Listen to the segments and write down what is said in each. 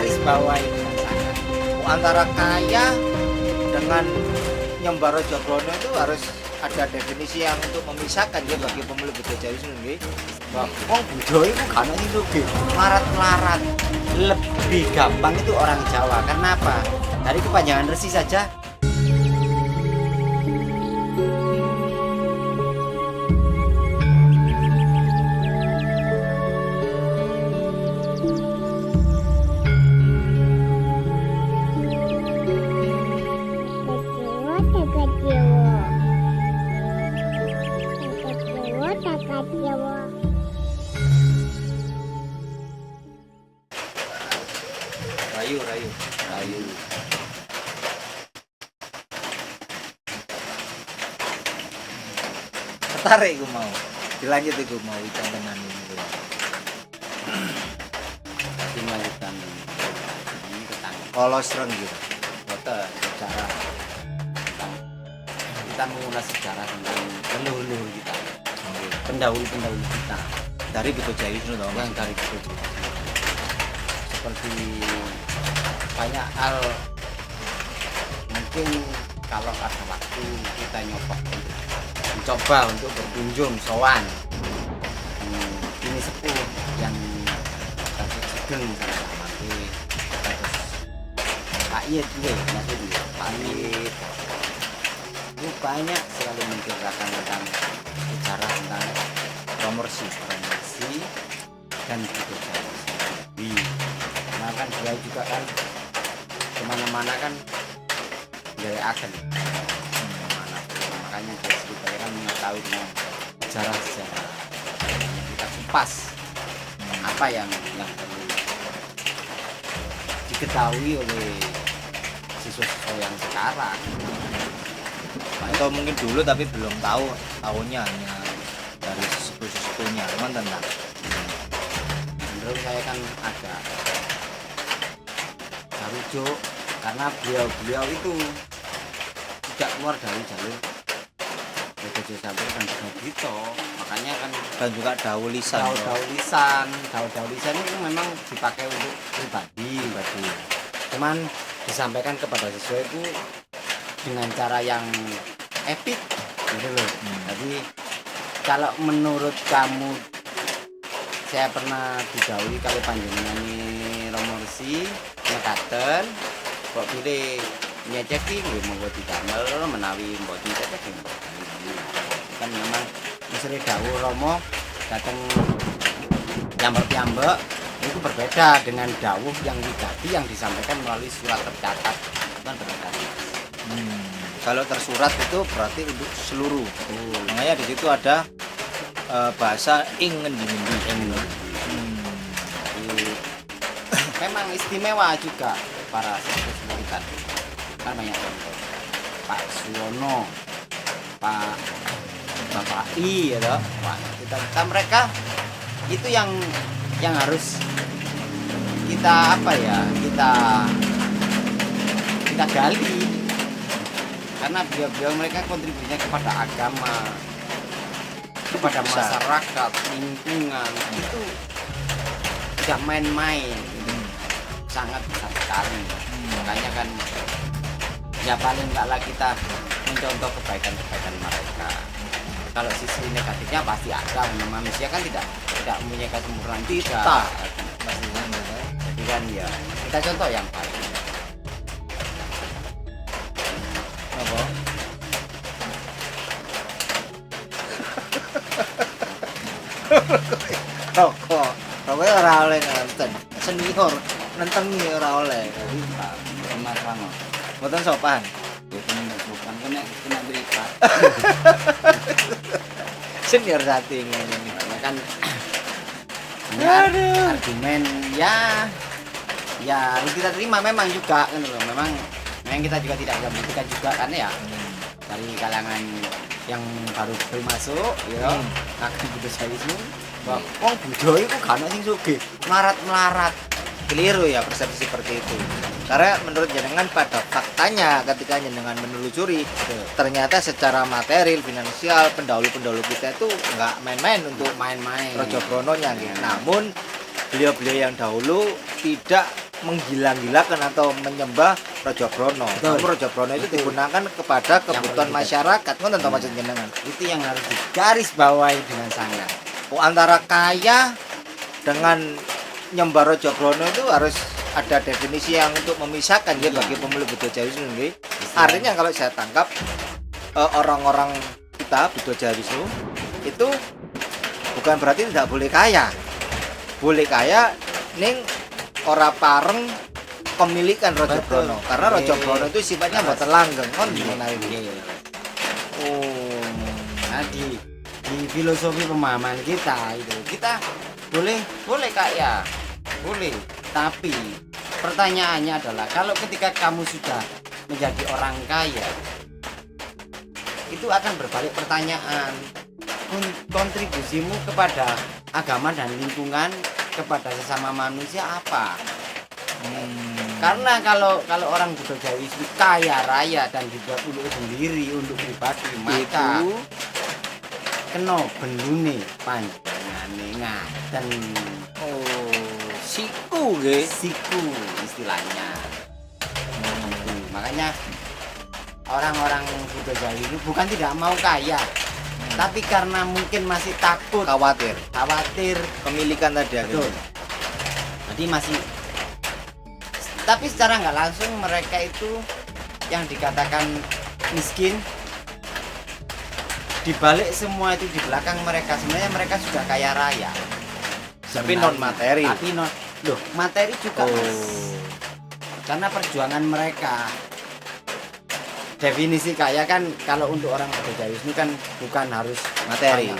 garis bawahi dengan sangat. Antara kaya dengan nyembah Raja Brono itu harus ada definisi yang untuk memisahkan ya bagi pemilih Beto Jawi sendiri. Wong Budo itu kan sing sugih, larat-larat. Lebih gampang itu orang Jawa. Kenapa? Dari kepanjangan resi saja. Rayu. Tertarik gue mau. Dilanjut gue mau ikan tenan ini. Dilanjutkan ini tentang Kolos gitu. boten sejarah tentang kita mengulas sejarah tentang leluhur kita, pendahulu kita Dari Beto Jawi itu dong. yang dari Beto Jawi. Seperti banyak hal, mungkin kalau ada waktu kita mencoba untuk berkunjung sowan ini sepuh yang kasih Sugeng sama mati terus Pak Yit maksudnya Pak Yit itu banyak sekali menceritakan tentang sejarah tentang promosi dan Beto Jawi. Karena kan dia juga kan kemana-mana kan dari agen kemana pun, makanya kita kan mengetahui tentang sejarah kita kupas apa yang perlu diketahui oleh siswa-siswa yang sekarang, Atau mungkin dulu tapi belum tahu tahunnya hanya dari sesepuh-sesepuhnya. Teman tenang. menurut saya kan ada rujuk karena beliau itu tidak keluar dari jalur Beto Jawi dan Beto, makanya kan Dan juga daun lisan. daun lisan itu memang dipakai untuk pribadi. Cuman disampaikan kepada siswa itu dengan cara yang epik gitu loh. Jadi kalau menurut kamu, saya pernah digawi kalau panjenengan ini Romorsi mekaten kok pilih nyeceki nggih monggo didamel menawi mboten cecek kan memang misale dawuh Romo dateng nyambek-nyambek itu berbeda dengan dawuh yang wigati yang disampaikan melalui surat tercatat, kan berbeda. Kalau tersurat itu berarti untuk seluruh. Makanya di situ ada bahasa ing ngendi-ngendi. Memang istimewa juga para sesepuh kita. Kan banyak contoh. Pak Suwono, Pak Bapak I, ya toh. Kita mereka itu yang harus kita kita gali, karena beliau mereka kontribusinya kepada agama, kepada masyarakat, lingkungan itu tidak main-main, sangat besar sekali. Makanya kan ya paling enggaklah kita mencontoh kebaikan mereka. Kalau sisi negatifnya pasti ada, manusia kan tidak mempunyai kesempurnaan tidak. Jadi kan ya kita contoh yang baik. Apa? Rokok ora oleh nonton. Senior nentengi ora oleh. Mas Rano, Mboten sopan. bukan kena berikat. Senior satu ini. Kan argumen ya harus kita terima memang juga kan loh. Memang kita juga tidak bisa membuktikan juga kan ya dari kalangan yang baru masuk ya akan Beto Jawi itu Wong Budo itu kan sing sugih, melarat. Keliru ya persepsi seperti itu. Karena menurut jenengan pada faktanya ketika jenengan menelusuri ternyata secara material, finansial pendahulu kita itu nggak main-main untuk main-main Raja Brononya gitu. Namun beliau-beliau yang dahulu tidak menggila-gilakan atau menyembah Raja Brono. Betul. Namun Raja Brono itu Itu. digunakan kepada kebutuhan perlu masyarakat. Ngoten to maksud jenengan. Itu yang harus digaris bawahi dengan sangat. Antara kaya dengan nyembah Raja Brono itu harus ada definisi yang untuk memisahkan ya Iya. bagi pemilih Budo Jawi Wisnu nggih. Artinya kalau saya tangkap orang-orang kita Budo Jawi Wisnu itu bukan berarti tidak boleh kaya. Boleh kaya ning ora pareng pemilikan Raja Betul. Brono. Karena Raja Oke. Brono itu sifatnya mboten langgeng kon menawi. Iya. Oh. Nah, di filosofi pemahaman kita itu kita boleh kaya, boleh. Tapi pertanyaannya adalah kalau ketika kamu sudah menjadi orang kaya, itu akan berbalik pertanyaan. Kontribusimu kepada agama dan lingkungan, kepada sesama manusia apa? Karena kalau orang Budo Jawi itu kaya raya dan dibuat untuk sendiri, untuk pribadi, maka Itu kena bendune panjenengane ngaten. siku nggih. Siku istilahnya. Makanya orang-orang Budo Jawi itu bukan tidak mau kaya, tapi karena mungkin masih takut, Khawatir pemilikan tadi betul. akhirnya. Jadi masih, tapi secara nggak langsung mereka itu yang dikatakan miskin, di balik semua itu di belakang mereka sebenarnya mereka sudah kaya raya. Tapi Sebenarnya. non materi. Tapi loh, materi juga Mas. Oh. Karena perjuangan mereka. Definisi kaya kan kalau untuk orang Budo Jawi Wisnu kan bukan harus Materi.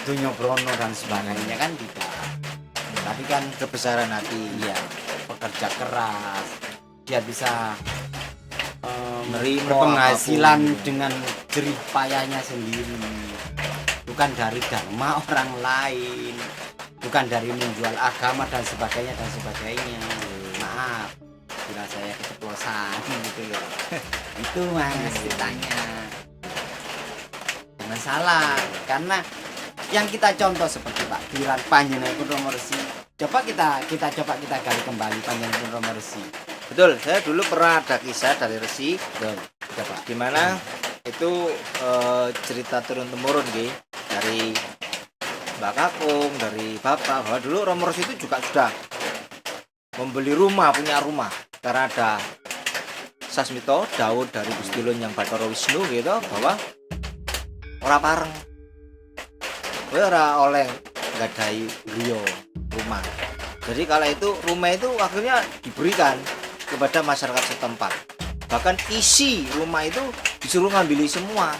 dunia brono dan sebagainya kan tidak. Tapi kan Kebesaran hati. iya, pekerja keras, dia bisa Nerima berpenghasilan apapun. dengan jerih payahnya sendiri, bukan dari dharma orang lain, bukan dari menjual agama dan sebagainya. Maaf bila saya keceplosan gitu ya. Itu Mas ceritanya. Jangan salah, karena yang kita contoh seperti Pak Diran Panjenenganipun Romo Resi. Coba kita gali kembali Panjenenganipun Romo Resi. Betul, saya dulu pernah ada kisah dari Resi Betul. Coba. di mana itu cerita turun temurun nggih dari Mbak Kakung, dari Bapak bahwa dulu Romo Resi itu juga sudah membeli rumah, punya rumah karena ada Sasmito Daud dari Gusti Lunyang Bathara Wisnu gitu bahwa ora pareng kowe ora oleh nggadahi griya rumah. Jadi kala itu rumah itu akhirnya diberikan kepada masyarakat setempat. Bahkan isi rumah itu disuruh ngambil semua.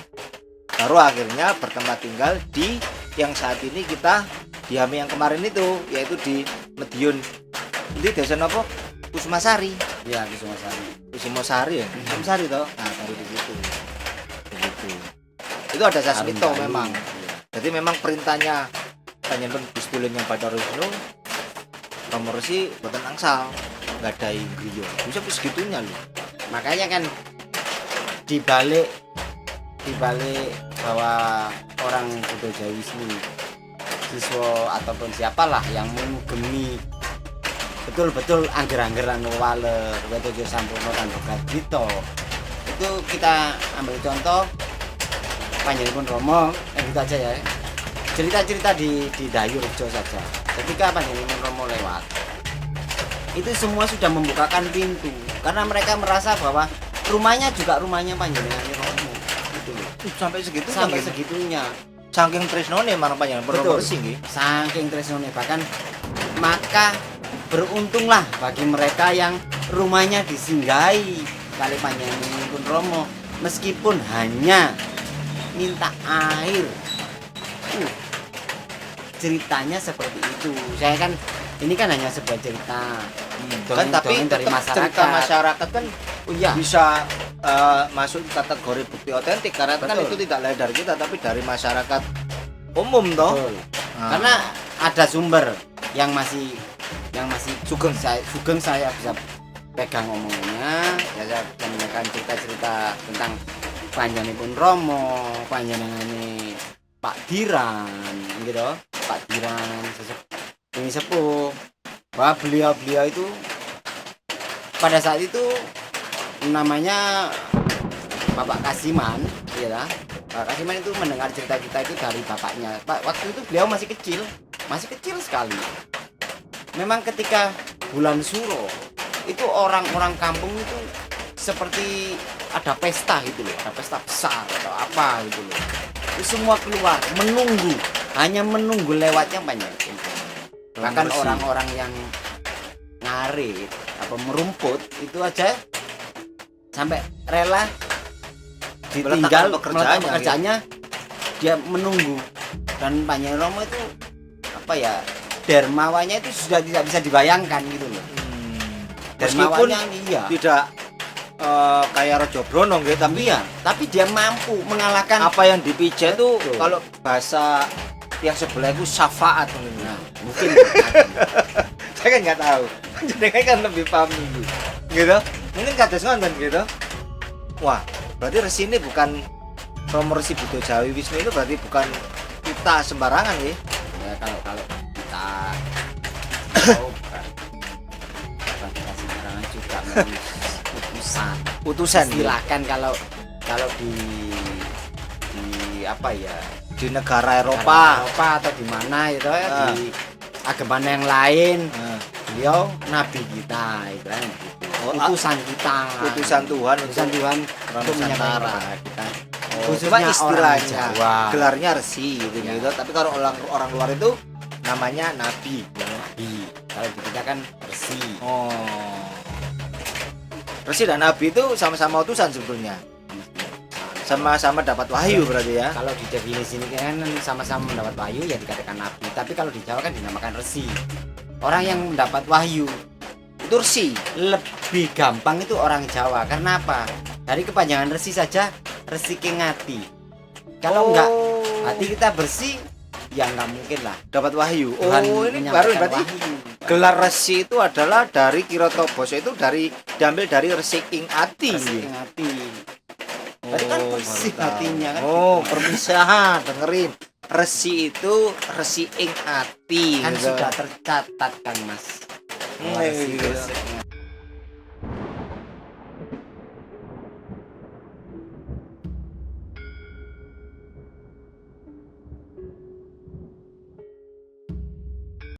Baru akhirnya bertempat tinggal di yang saat ini kita diami yang kemarin itu, yaitu di Medion. Ini desa apa? Kusumasari. Iya, Kusumasari. Kusumasari ya? Kusumasari toh? Nah, baru di situ. Begitu. Itu ada Sasmito Harum-harum. memang. Iya. Jadi memang perintahnya Panjenengan Gusti Lunyang Bathara Wisnu Romo Resi boten angsal nggadahi griya. Bisa segitunya lho. Makanya kan dibalik bahwa orang Budo Jawi Wisnu, siswa ataupun siapalah yang mengugemi betul-betul angger-angger lan waler wedojo sampurna tan bogat gitu. Itu kita ambil contoh Panjenenganipun Romo, gitu aja ya. Cerita-cerita di Dayu Rejo saja. Ketika Panjenenganipun Romo lewat, itu semua sudah membukakan pintu karena mereka merasa bahwa rumahnya juga rumahnya Panjenengan Romo. Gitu loh. Sampai segitu Sampai segitunya. saking tresnone marang Panjenengan Romo Betul. Resi nggih. Saking tresnone, bahkan maka beruntunglah bagi mereka yang rumahnya disinggahi kali Panjenenganipun Romo meskipun hanya minta air. Ceritanya seperti itu. Saya kan ini kan hanya sebuah cerita. Kan tapi Dongeng-dongeng dari tetap cerita masyarakat. masyarakat kan Oh iya, bisa masuk kategori bukti otentik karena kan Betul. itu tidak lahir dari kita tapi dari masyarakat umum toh. betul. Nah, Karena ada sumber yang masih Sugeng. saya bisa pegang omongannya. Saya menyampaikan cerita-cerita tentang Panjenenganipun Romo, panjenengane Pak Diran, gitu. Pak Diran ini sepuh. Bahwa beliau itu pada saat itu namanya Bapak Kasiman, ya. Pak Kasiman itu mendengar cerita kita itu dari bapaknya. Pak, waktu itu beliau masih kecil sekali. Memang ketika bulan Suro itu orang-orang kampung itu seperti ada pesta gitu loh, ada pesta besar atau apa gitu loh. Itu semua keluar menunggu, hanya menunggu lewatnya banyak. Bahkan orang-orang yang ngarit apa merumput itu aja sampai rela ditinggal meletakkan pekerjaannya, dia menunggu. Dan Panjang Romo itu apa ya, dermawanya itu sudah tidak bisa dibayangkan gitu loh. Meskipun iya tidak kayak Raja Brono gitu, tapi dia mampu mengalahkan apa yang dipijak itu Betul. kalau bahasa yang sebelah itu syafaat mungkin. nah, mungkin Saya kan nggak tahu. Jadi kan lebih paham gitu. Mungkin kados ngonten gitu. Wah, berarti resi ini bukan Romo Resi Budo Jawi Wisnu itu berarti bukan kita sembarangan ya. ya kalau kita tahu bukan kita sembarangan juga, memang Utusan silakan kalau di apa ya, di negara Eropa. atau di mana itu ya, di agama yang lain, beliau nabi kita itu kan gitu. Utusan kita, Utusan Tuhan utusan Tuhan untuk menyampaikan Nusantara. kepada kita. Cuma Khususnya orang istilahnya Jawa. gelarnya resi gitu, Ya. gitu. Tapi kalau orang luar itu namanya nabi. Nabi. Kalau di kita kan resi. Oh. Resi dan nabi itu sama-sama utusan sebetulnya. Sama-sama dapat wahyu berarti ya. Kalau di definisi ini kan sama-sama mendapat wahyu ya dikatakan nabi. Tapi kalau di Jawa kan dinamakan resi. Orang yang mendapat wahyu Itu resi. lebih gampang itu orang Jawa. Karena apa? Dari kepanjangan resi saja, resi king hati. Kalau enggak hati kita bersih, ya enggak mungkin lah. Dapat wahyu. Tuhan Ini baru menyampaikan berarti wahyu. gelar resi itu adalah dari Kiroto Boso, itu diambil dari resi ing ati. Resi king hati. Berarti kan bersih baru tahu. hatinya kan. Permisahan, dengerin. Resi itu resi ing ati. Kan gitu. sudah tercatat kan Mas. Iya, Resi gitu. bersih ing hati.